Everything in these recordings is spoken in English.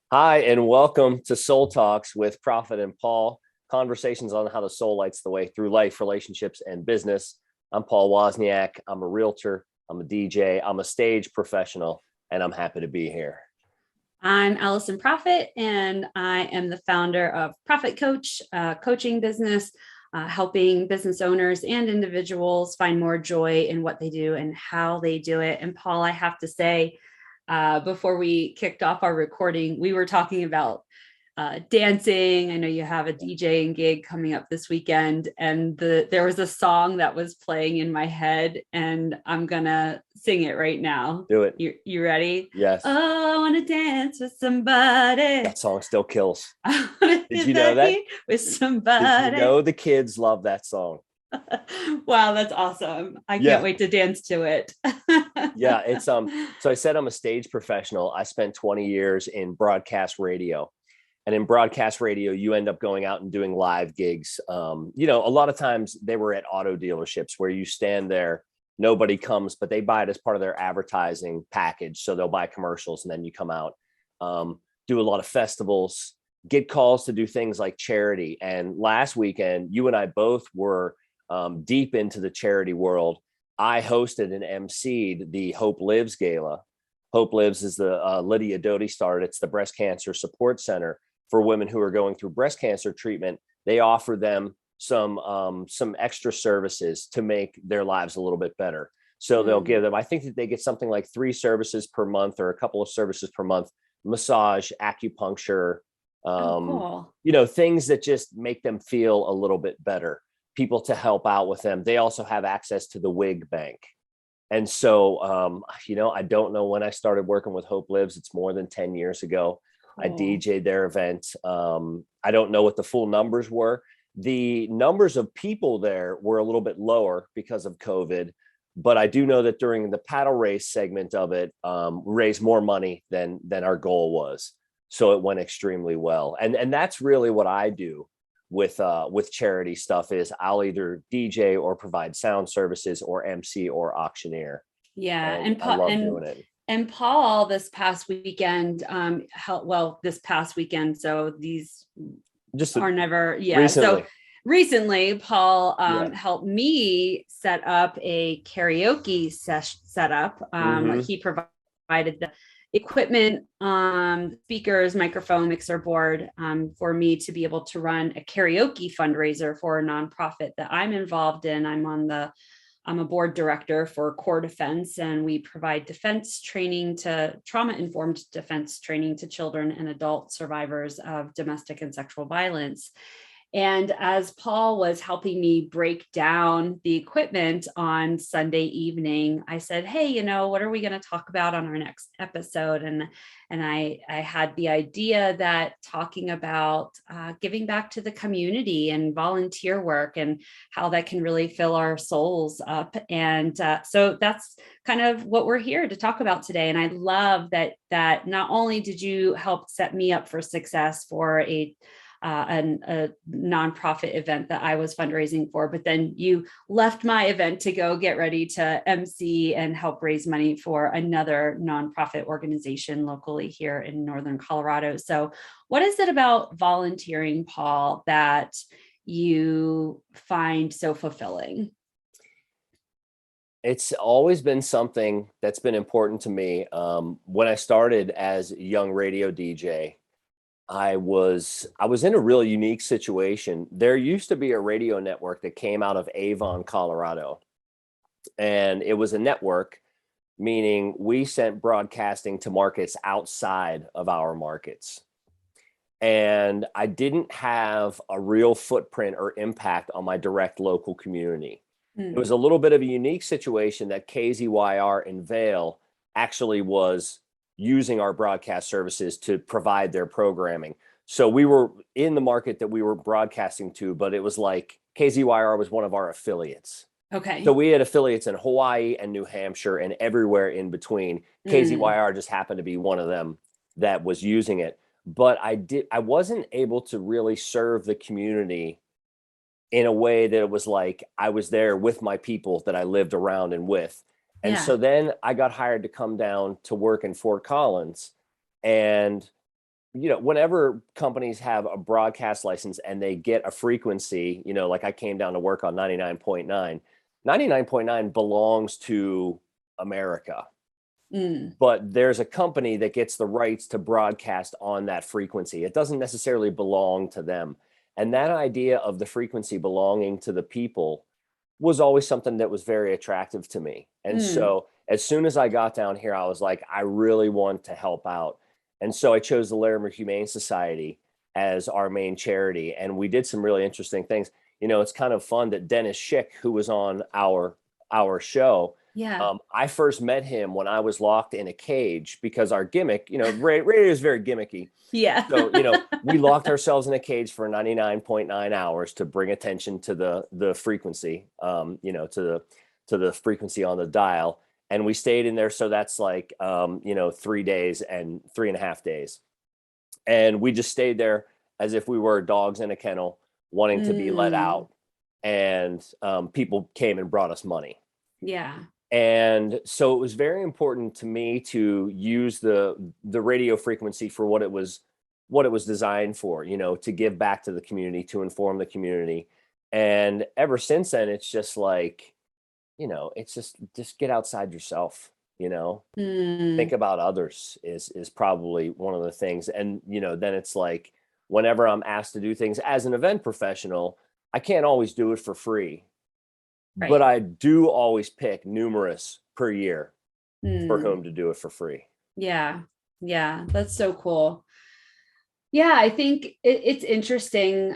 Hi, and welcome to Soul Talks with Prophet and Paul, conversations on how the soul lights the way through life, relationships, and business. I'm Paul Wozniak. I'm a realtor, I'm a DJ, I'm a stage professional, and I'm happy to be here. I'm Alison Prophet, and I am the founder of Profit Coach, coaching business, helping business owners and individuals find more joy in what they do and how they do it. And Paul, I have to say, before we kicked off our recording, we were talking about dancing. I know you have a DJing gig coming up this weekend, and there was a song that was playing in my head, and I'm gonna sing it right now. Do it. You ready? Yes. Oh, I want to dance with somebody. That song still kills. I want to Did you know that? with somebody. Did you know the kids love that song? Wow, that's awesome. I Yeah. can't wait to dance to it. Yeah, it's so I said I'm a stage professional. I spent 20 years in broadcast radio. And in broadcast radio, you end up going out and doing live gigs. A lot of times they were at auto dealerships where you stand there, nobody comes, but they buy it as part of their advertising package. So they'll buy commercials and then you come out, do a lot of festivals, get calls to do things like charity. And last weekend, you and I both were deep into the charity world. I hosted and emceed the Hope Lives Gala. Hope Lives is the Lydia Doty started. It's the breast cancer support center for women who are going through breast cancer treatment. They offer them some extra services to make their lives a little bit better. So they'll give them, I think that they get something like 3 services per month or a couple of services per month, massage, acupuncture, Cool. things that just make them feel a little bit better, people to help out with them. They also have access to the wig bank. And so, I don't know when I started working with Hope Lives. It's more than 10 years ago. I DJ'd their event. I don't know what the full numbers were. The numbers of people there were a little bit lower because of COVID, but I do know that during the paddle race segment of it, we raised more money than our goal was. So it went extremely well. And that's really what I do with charity stuff is I'll either DJ or provide sound services or MC or auctioneer. Yeah. And I love doing it. And Paul, this past weekend, this past weekend. So these just are never, yeah. Recently. So recently, Paul helped me set up a karaoke setup. He provided the equipment, speakers, microphone, mixer board, for me to be able to run a karaoke fundraiser for a nonprofit that I'm involved in. I'm a board director for Core Defense, and we provide defense training to trauma-informed defense training to children and adult survivors of domestic and sexual violence. And as Paul was helping me break down the equipment on Sunday evening, I said, hey, what are we going to talk about on our next episode? And I had the idea that talking about giving back to the community and volunteer work and how that can really fill our souls up. And so that's kind of what we're here to talk about today. And I love that not only did you help set me up for success for a nonprofit event that I was fundraising for, but then you left my event to go get ready to MC and help raise money for another nonprofit organization locally here in Northern Colorado. So what is it about volunteering, Paul, that you find so fulfilling? It's always been something that's been important to me. When I started as a young radio DJ, I was in a really unique situation. There used to be a radio network that came out of Avon, Colorado, and it was a network, meaning we sent broadcasting to markets outside of our markets. And I didn't have a real footprint or impact on my direct local community. It was a little bit of a unique situation that KZYR in Vail actually was using our broadcast services to provide their programming. So we were in the market that we were broadcasting to, but it was like KZYR was one of our affiliates. Okay. So we had affiliates in Hawaii and New Hampshire and everywhere in between. KZYR just happened to be one of them that was using it. But I wasn't able to really serve the community in a way that it was like I was there with my people that I lived around and with. And so then I got hired to come down to work in Fort Collins. And, whenever companies have a broadcast license and they get a frequency, like I came down to work on 99.9, 99.9 belongs to America. But there's a company that gets the rights to broadcast on that frequency. It doesn't necessarily belong to them. And that idea of the frequency belonging to the people was always something that was very attractive to me. And so as soon as I got down here, I was like, I really want to help out. And so I chose the Larimer Humane Society as our main charity. And we did some really interesting things. It's kind of fun that Dennis Schick, who was on our show, I first met him when I was locked in a cage because our gimmick, radio is very gimmicky. Yeah. So, we locked ourselves in a cage for 99.9 hours to bring attention to the frequency, to the frequency on the dial. And we stayed in there. So that's like, 3 days and 3.5 days. And we just stayed there as if we were dogs in a kennel wanting to be let out. And people came and brought us money. Yeah. And so it was very important to me to use the radio frequency for what it was designed for, to give back to the community, to inform the community. And ever since then, it's just like, it's just get outside yourself, think about others is probably one of the things. And, then it's like, whenever I'm asked to do things as an event professional, I can't always do it for free. Right. But I do always pick numerous per year for whom to do it for free. Yeah. Yeah. That's so cool. Yeah. I think it's interesting.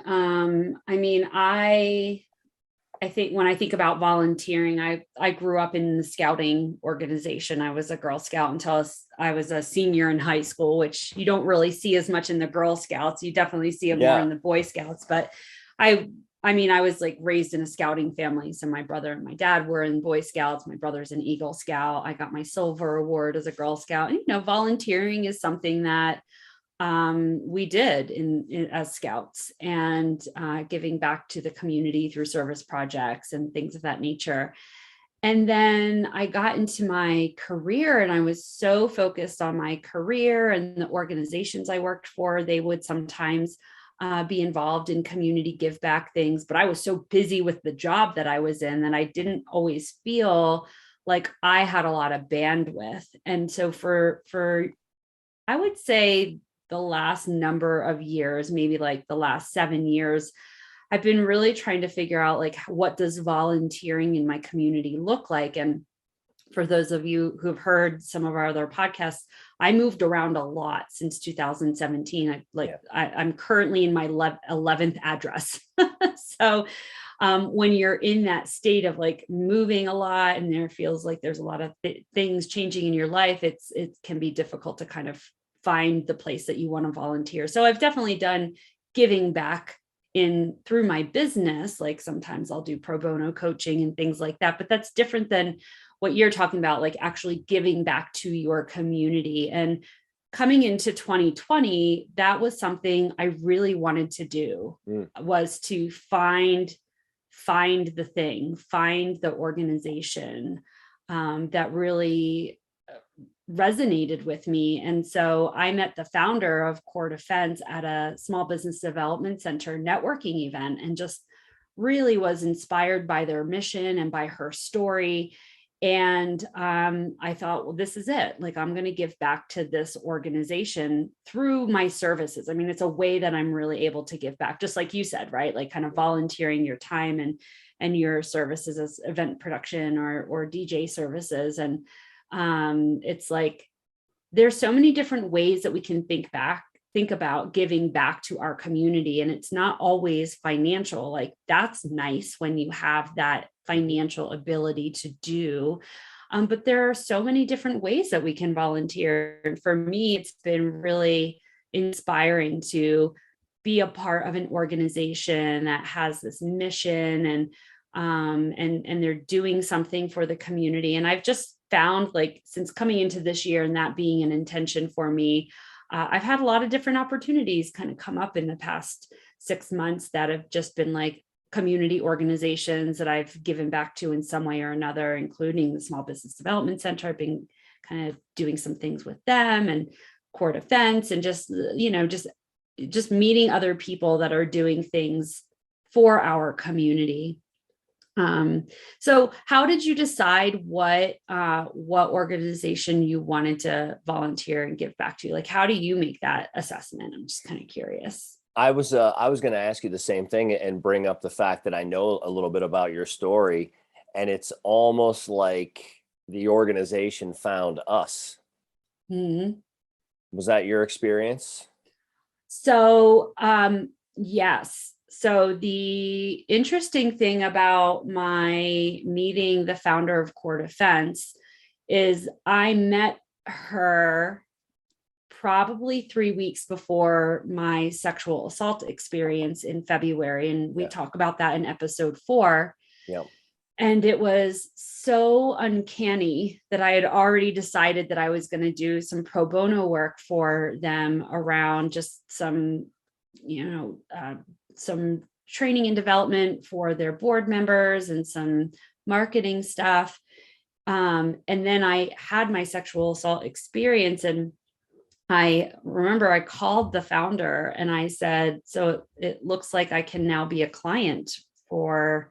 I think when I think about volunteering, I grew up in the scouting organization. I was a Girl Scout until I was a senior in high school, which you don't really see as much in the Girl Scouts. You definitely see it more in the Boy Scouts, but I was like raised in a scouting family. So my brother and my dad were in Boy Scouts. My brother's an Eagle Scout. I got my silver award as a Girl Scout. And, volunteering is something that we did as scouts, and giving back to the community through service projects and things of that nature. And then I got into my career, and I was so focused on my career and the organizations I worked for. They would sometimes be involved in community give back things, but I was so busy with the job that I was in that I didn't always feel like I had a lot of bandwidth. And so for I would say the last number of years, maybe like the last 7 years, I've been really trying to figure out, like, what does volunteering in my community look like? And for those of you who have heard some of our other podcasts, I moved around a lot since 2017. I'm currently in my 11th address. So when you're in that state of like moving a lot, and there feels like there's a lot of things changing in your life, it can be difficult to kind of find the place that you want to volunteer. So I've definitely done giving back through my business. Like sometimes I'll do pro bono coaching and things like that, but that's different than what you're talking about, like actually giving back to your community. And coming into 2020, that was something I really wanted to do, was to find the organization that really resonated with me. And so I met the founder of Core Defense at a small business development center networking event, and just really was inspired by their mission and by her story. And I thought, well, this is it. Like, I'm going to give back to this organization through my services. I mean, it's a way that I'm really able to give back, just like you said, right? Like kind of volunteering your time and your services as event production or DJ services. And it's like, there's so many different ways that we can think about giving back to our community. And it's not always financial. Like, that's nice when you have that financial ability to do. But there are so many different ways that we can volunteer. And for me, it's been really inspiring to be a part of an organization that has this mission and they're doing something for the community. And I've just found, like, since coming into this year and that being an intention for me, I've had a lot of different opportunities kind of come up in the past 6 months that have just been like community organizations that I've given back to in some way or another, including the Small Business Development Center. I've been kind of doing some things with them, and Core Defense, and just, just meeting other people that are doing things for our community. So how did you decide what organization you wanted to volunteer and give back to? Like, how do you make that assessment? I'm just kind of curious. I was going to ask you the same thing and bring up the fact that I know a little bit about your story, and it's almost like the organization found us. Mm-hmm. Was that your experience? So, yes. So the interesting thing about my meeting the founder of Core Defense is I met her probably 3 weeks before my sexual assault experience in February. And we talk about that in episode 4. Yeah. And it was so uncanny that I had already decided that I was going to do some pro bono work for them around just some, some training and development for their board members and some marketing stuff. And then I had my sexual assault experience, and I remember I called the founder and I said, so it looks like I can now be a client for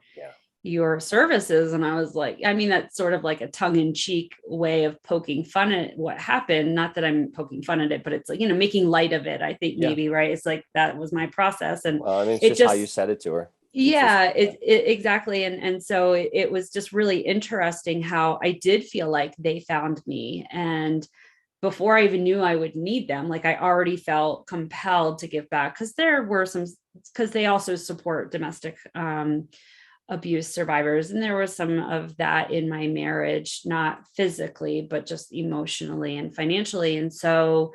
your services. And I was like, I mean, that's sort of like a tongue-in-cheek way of poking fun at what happened. Not that I'm poking fun at it, but it's like, making light of it, I think maybe, right? It's like, that was my process. And well, I mean, it's just how you said it to her. It exactly. And so it was just really interesting how I did feel like they found me. And before I even knew I would need them, like I already felt compelled to give back, because there were because they also support domestic abuse survivors. And there was some of that in my marriage, not physically, but just emotionally and financially. And so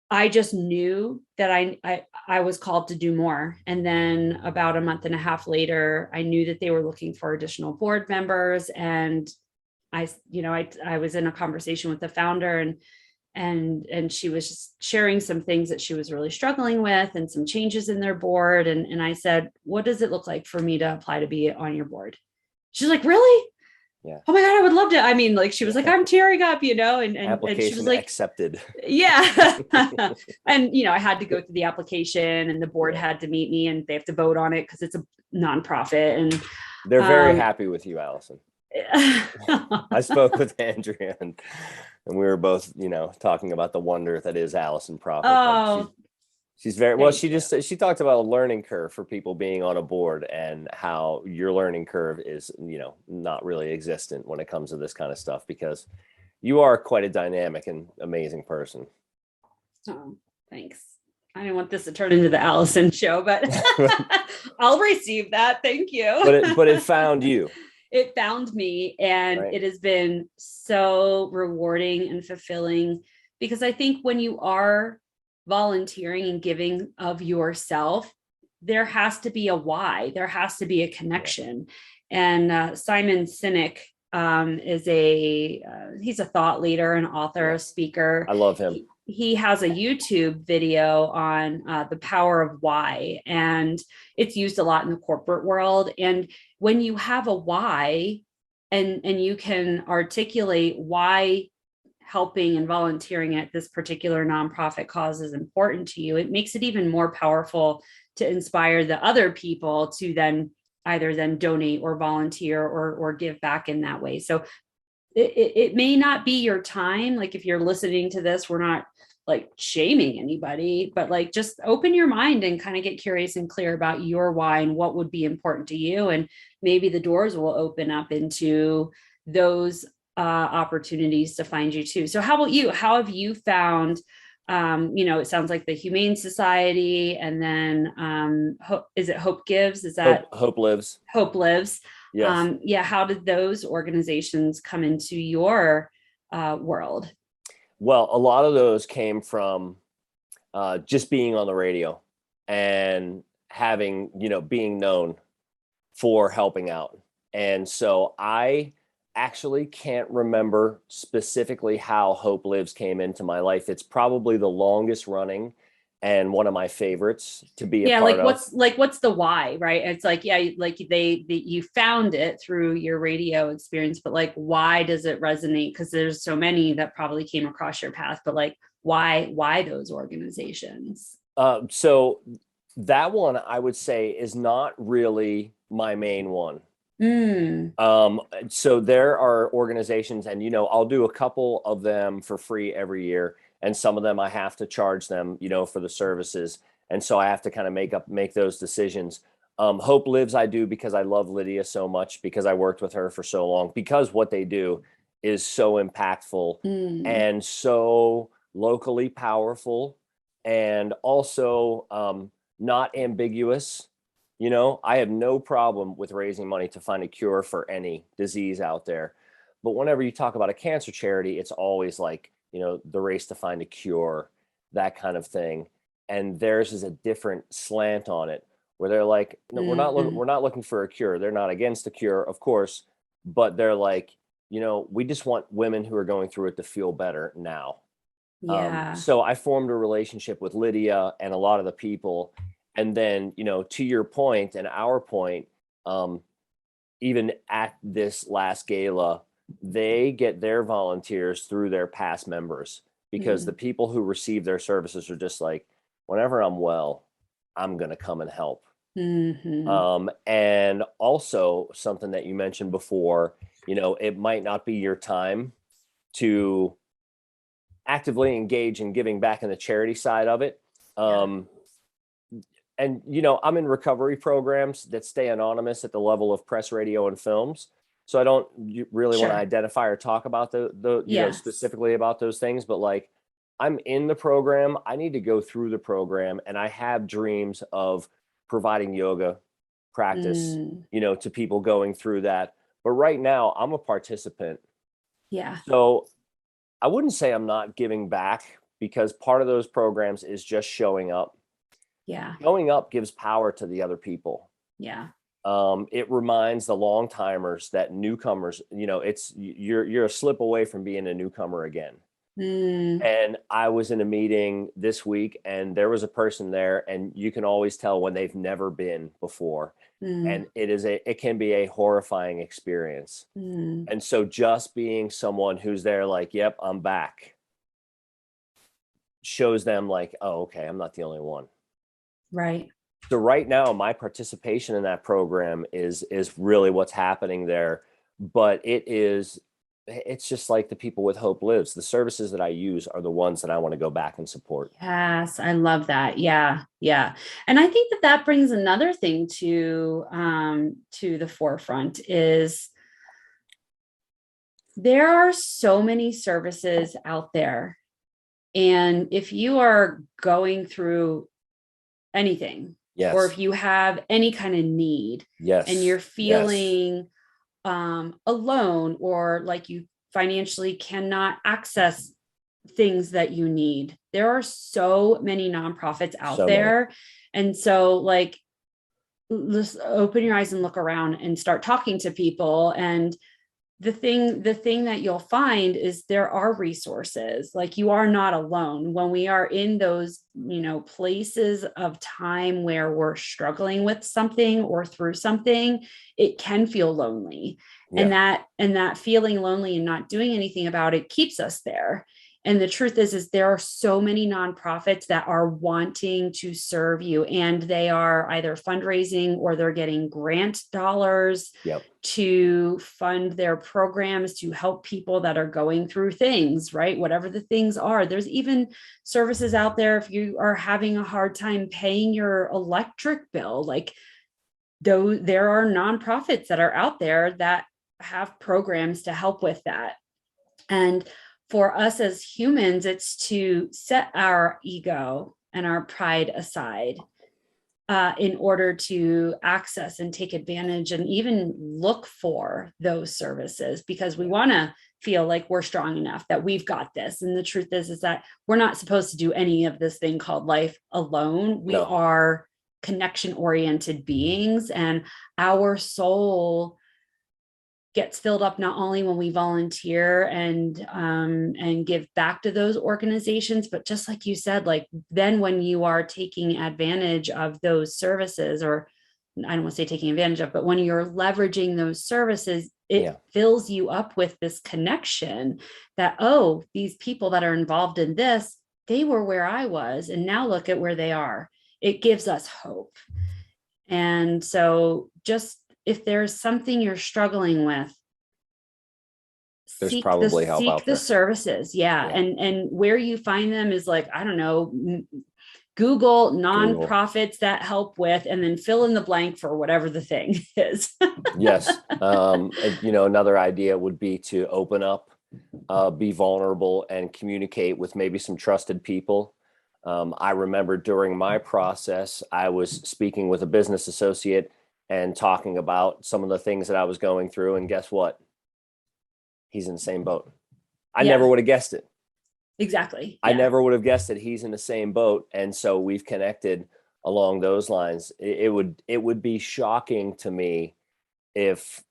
I just knew that I was called to do more. And then about a month and a half later, I knew that they were looking for additional board members. And I was in a conversation with the founder, and she was just sharing some things that she was really struggling with and some changes in their board. And I said, what does it look like for me to apply to be on your board? She's like, really? Yeah. Oh my God, I would love to. I mean, like, she was like, I'm tearing up, and application she was like, accepted. Yeah. And, I had to go through the application, and the board had to meet me, and they have to vote on it because it's a nonprofit. And they're very happy with you, Alison. I spoke with Andrea, and we were both, talking about the wonder that is Alison Profit. Oh, she's very well. She talked about a learning curve for people being on a board, and how your learning curve is, not really existent when it comes to this kind of stuff, because you are quite a dynamic and amazing person. Oh, thanks. I didn't want this to turn into the Alison show, but I'll receive that. Thank you. But it found you. It found me, and It has been so rewarding and fulfilling, because I think when you are volunteering and giving of yourself, there has to be a why, there has to be a connection. And Simon Sinek he's a thought leader, an author, a speaker. I love him. He has a YouTube video on the power of why, and it's used a lot in the corporate world. And when you have a why, and you can articulate why helping and volunteering at this particular nonprofit cause is important to you, it makes it even more powerful to inspire the other people to then either donate or volunteer or give back in that way. So it may not be your time. Like, if you're listening to this, we're not like shaming anybody, but like, just open your mind and kind of get curious and clear about your why and what would be important to you. And maybe the doors will open up into those opportunities to find you too. So how about you? How have you found, it sounds like the Humane Society, and then is it Hope Gives? Is that Hope Lives? Hope Lives. Yes. How did those organizations come into your world? Well, a lot of those came from just being on the radio and having, being known for helping out. And so I actually can't remember specifically how Hope Lives came into my life. It's probably the longest running and one of my favorites to be a Yeah, part of. what's the why, right? It's like, yeah, like you found it through your radio experience, but like, why does it resonate? Because there's so many that probably came across your path, but like, why those organizations? So that one I would say is not really my main one. So there are organizations, and I'll do a couple of them for free every year, and some of them I have to charge them, for the services, and so I have to kind of make those decisions. Hope Lives I do because I love Lydia so much, because I worked with her for so long, because what they do is so impactful and so locally powerful, and also not ambiguous. I have no problem with raising money to find a cure for any disease out there. But whenever you talk about a cancer charity, it's always like, the race to find a cure, that kind of thing. And theirs is a different slant on it, where they're like, no, we're not looking for a cure. They're not against a cure, of course, but they're like, we just want women who are going through it to feel better now. Yeah. So I formed a relationship with Lydia and a lot of the people. And then, to your point and our point, even at this last gala, they get their volunteers through their past members, because the people who receive their services are just like, whenever I'm well, I'm going to come and help. And also something that you mentioned before, it might not be your time to actively engage in giving back in the charity side of it. And I'm in recovery programs that stay anonymous at the level of press, radio, and films, so I don't really want to identify or talk about the specifically about those things. But like, I'm in the program, I need to go through the program, and I have dreams of providing yoga practice to people going through that. But right now I'm a participant, so I wouldn't say I'm not giving back, because part of those programs is just showing up. Showing up gives power to the other people. It reminds the long timers that newcomers, you're a slip away from being a newcomer again. And I was in a meeting this week, and there was a person there, and you can always tell when they've never been before. And it can be a horrifying experience. And so just being someone who's there like, yep, I'm back, shows them like, oh, okay, I'm not the only one. Right. So right now, my participation in that program is really what's happening there. But it's just like the people with Hope Lives. The services that I use are the ones that I want to go back and support. Yes, I love that. Yeah, yeah. And I think that brings another thing to the forefront is there are so many services out there. And if you are going through anything, or if you have any kind of need, and you're feeling alone, or like you financially cannot access things that you need, there are so many nonprofits out there. And so like, just open your eyes and look around and start talking to people. And the thing that you'll find is there are resources. Like, you are not alone when we are in those, places of time where we're struggling with something or through something. It can feel lonely, and that feeling lonely and not doing anything about it keeps us there. And the truth is there are so many nonprofits that are wanting to serve you, and they are either fundraising or they're getting grant dollars to fund their programs to help people that are going through things, right? Whatever the things are. There's even services out there if you are having a hard time paying your electric bill. Like, there are nonprofits that are out there that have programs to help with that. And for us as humans, it's to set our ego and our pride aside in order to access and take advantage and even look for those services, because we want to feel like we're strong enough, that we've got this. And the truth is that we're not supposed to do any of this thing called life alone. We are connection-oriented beings, and our soul gets filled up not only when we volunteer and give back to those organizations, but just like you said, like then when you are taking advantage of those services, or I don't want to say taking advantage of, but when you're leveraging those services, it fills you up with this connection that, oh, these people that are involved in this, they were where I was, and now look at where they are. It gives us hope. And so just if there's something you're struggling with, there's probably help out there. Seek the services. Yeah. And where you find them is like, I don't know, Google nonprofits that help with, and then fill in the blank for whatever the thing is. Yes. Another idea would be to open up, be vulnerable, and communicate with maybe some trusted people. I remember during my process, I was speaking with a business associate and talking about some of the things that I was going through. And guess what? He's in the same boat. I never would have guessed it. Exactly. I never would have guessed that he's in the same boat. And so we've connected along those lines. It would be shocking to me if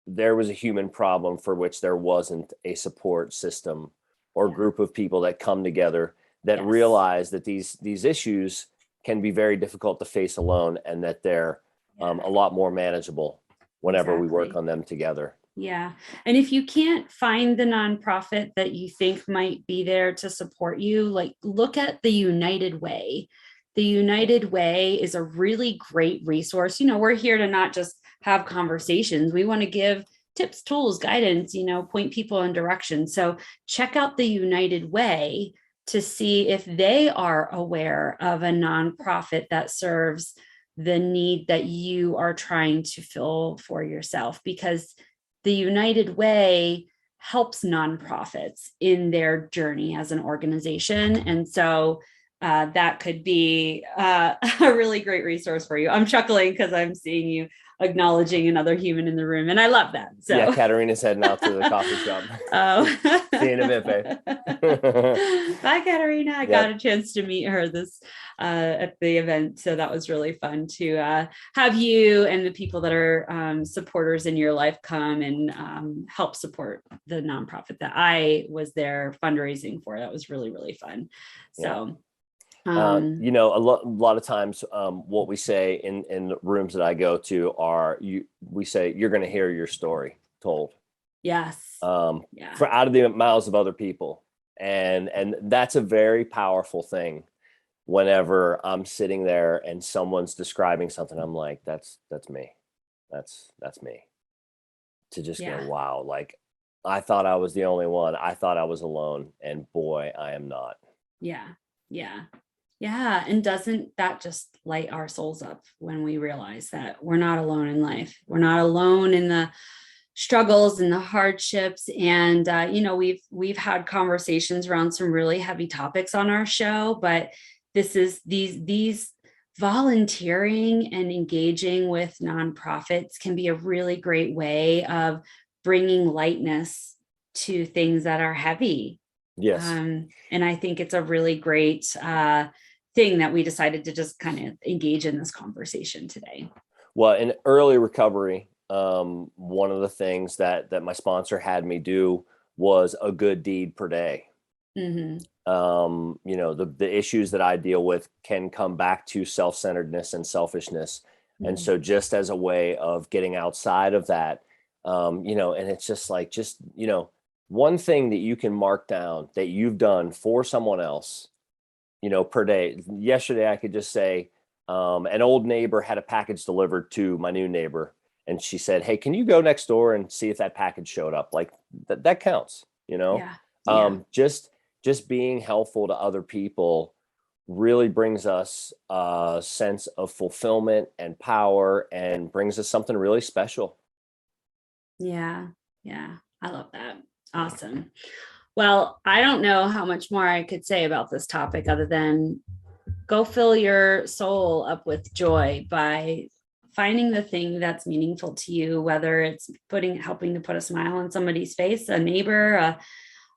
there was a human problem for which there wasn't a support system or group of people that come together that realize that these issues can be very difficult to face alone, and that they're a lot more manageable whenever we work on them together. Yeah. And if you can't find the nonprofit that you think might be there to support you, like look at the United Way. The United Way is a really great resource. We're here to not just have conversations. We want to give tips, tools, guidance, point people in direction. So check out the United Way to see if they are aware of a nonprofit that serves the need that you are trying to fill for yourself, because the United Way helps nonprofits in their journey as an organization. And so that could be a really great resource for you. I'm chuckling because I'm seeing you acknowledging another human in the room, and I love that. So yeah, Katarina's heading out to the coffee shop. Oh, see you in a bit, babe. Bye, Katarina. I got a chance to meet her at the event, so that was really fun to have you and the people that are supporters in your life come and help support the nonprofit that I was there fundraising for. That was really, really fun. So a lot of times what we say in rooms that I go to we say, you're going to hear your story told. Yes. For out of the mouths of other people. And that's a very powerful thing. Whenever I'm sitting there and someone's describing something, I'm like, that's me. That's me. To just go, wow. Like, I thought I was the only one. I thought I was alone. And boy, I am not. Yeah. Yeah. Yeah. And doesn't that just light our souls up when we realize that we're not alone in life? We're not alone in the struggles and the hardships. And, we've had conversations around some really heavy topics on our show, but these volunteering and engaging with nonprofits can be a really great way of bringing lightness to things that are heavy. Yes. And I think it's a really great thing that we decided to just kind of engage in this conversation today. Well, in early recovery, one of the things that my sponsor had me do was a good deed per day. Mm-hmm. The issues that I deal with can come back to self-centeredness and selfishness. Mm-hmm. And so just as a way of getting outside of that, and it's just like, one thing that you can mark down that you've done for someone else, per day. Yesterday, I could just say, an old neighbor had a package delivered to my new neighbor. And she said, hey, can you go next door and see if that package showed up? Like that counts, just being helpful to other people really brings us a sense of fulfillment and power and brings us something really special. Yeah. Yeah. I love that. Awesome. Well, I don't know how much more I could say about this topic other than go fill your soul up with joy by finding the thing that's meaningful to you, whether it's helping to put a smile on somebody's face, a neighbor,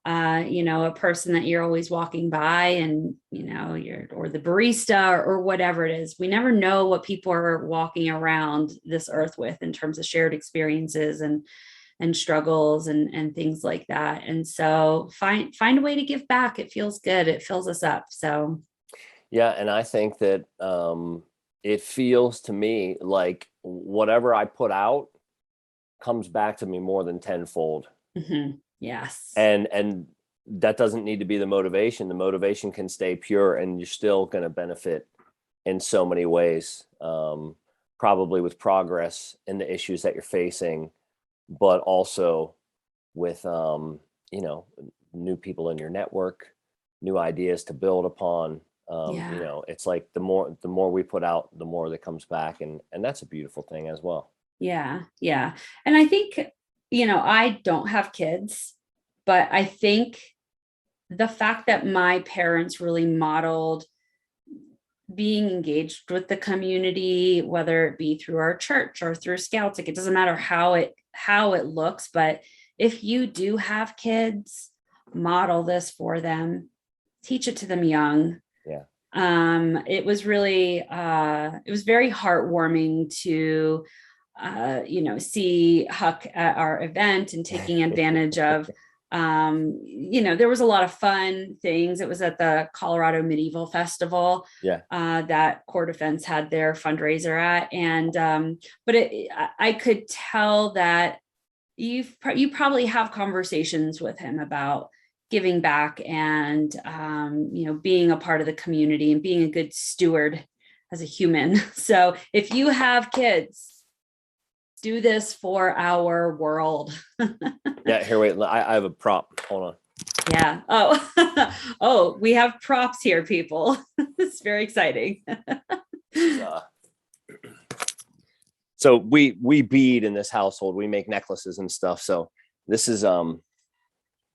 a person that you're always walking by, and or the barista or whatever it is. We never know what people are walking around this earth with in terms of shared experiences, and and struggles and things like that. And so find a way to give back. It feels good. It fills us up. So yeah, and I think that it feels to me like whatever I put out comes back to me more than tenfold. mm-hmm. Yes. And that doesn't need to be the motivation. The motivation can stay pure, and you're still going to benefit in so many ways, probably with progress in the issues that you're facing, but also with, new people in your network, new ideas to build upon. It's like the more we put out, the more that comes back. And that's a beautiful thing as well. Yeah. Yeah. And I think, I don't have kids, but I think the fact that my parents really modeled being engaged with the community, whether it be through our church or through Scouts, like it doesn't matter how it looks, but if you do have kids, model this for them, teach it to them young. Yeah. It was really it was very heartwarming to see Huck at our event and taking advantage of there was a lot of fun things. It was at the Colorado Medieval Festival that Core Defense had their fundraiser at. And but I could tell that you probably have conversations with him about giving back and being a part of the community and being a good steward as a human. So if you have kids, do this for our world. Yeah, here, wait, I have a prop. Hold on. Yeah. Oh, we have props here, people. It's very exciting. So we bead in this household. We make necklaces and stuff. So this is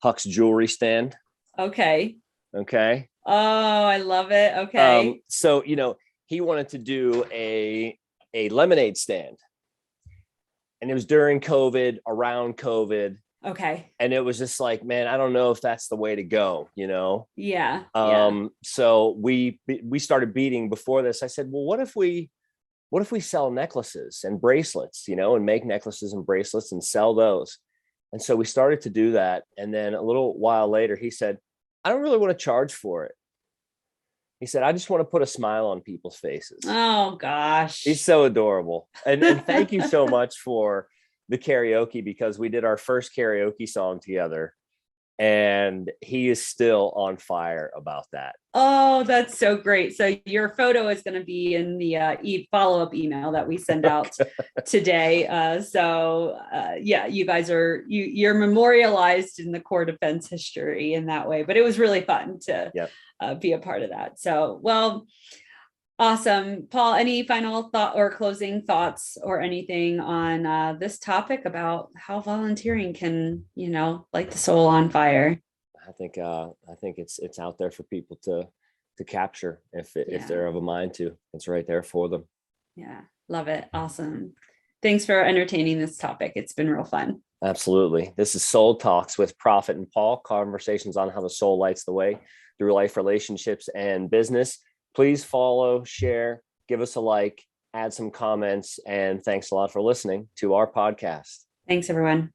Huck's jewelry stand. Okay. Oh, I love it. Okay. So he wanted to do a lemonade stand. And it was during COVID, around COVID. Okay. And it was just like, man, I don't know if that's the way to go, Yeah. So we started beading before this. I said, well, what if we sell necklaces and bracelets, and make necklaces and bracelets and sell those? And so we started to do that. And then a little while later, he said, I don't really want to charge for it. He said, I just want to put a smile on people's faces. Oh, gosh. He's so adorable. And thank you so much for the karaoke, because we did our first karaoke song together. And he is still on fire about that. Oh, that's so great. So your photo is going to be in the follow-up email that we send out today. You guys you're memorialized in the Core Defense history in that way, but it was really fun to be a part of that. So, well, awesome. Paul, any final thought or closing thoughts or anything on this topic about how volunteering can, light the soul on fire? I think it's out there for people to capture if they're of a mind to. It's right there for them. Yeah, love it. Awesome. Thanks for entertaining this topic. It's been real fun. Absolutely. This is Soul Talks with Prophet and Paul, conversations on how the soul lights the way through life, relationships, and business. Please follow, share, give us a like, add some comments, and thanks a lot for listening to our podcast. Thanks, everyone.